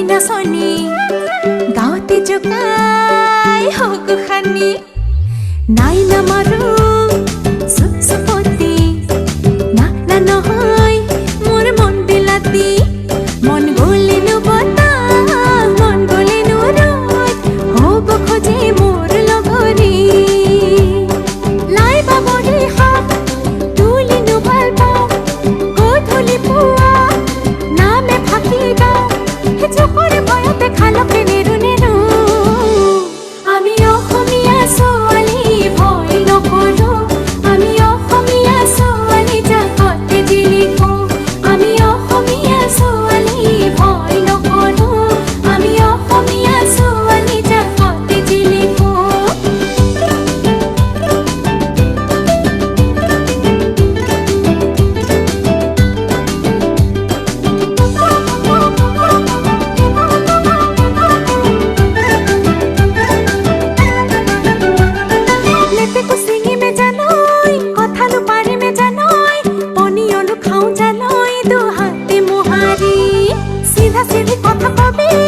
ना सोनी गावते जोकाय होगु खानी नाई ना मारू सुपसुपती ना ना নহয় मोर मन बिलाती मन गले नु बता मन गले नु रोज होगु खोजे मोर लगरी लाई बाबरी हा तुली नु बालपा गोधुली पुआ नामे फाकी दाও চোখের ভয়তে খালো নেরু নেরু আমি অসমীয়া ছোৱালী ভয় নকৰো আমি অসমীয়া ছোৱালী জাকতে জিলিকো আমি অসমীয়া ছোৱালী ভয় নকৰো আমি অসমীয়া ছোৱালী জাকতে জিলিকো सीधा सीधी कथा कबे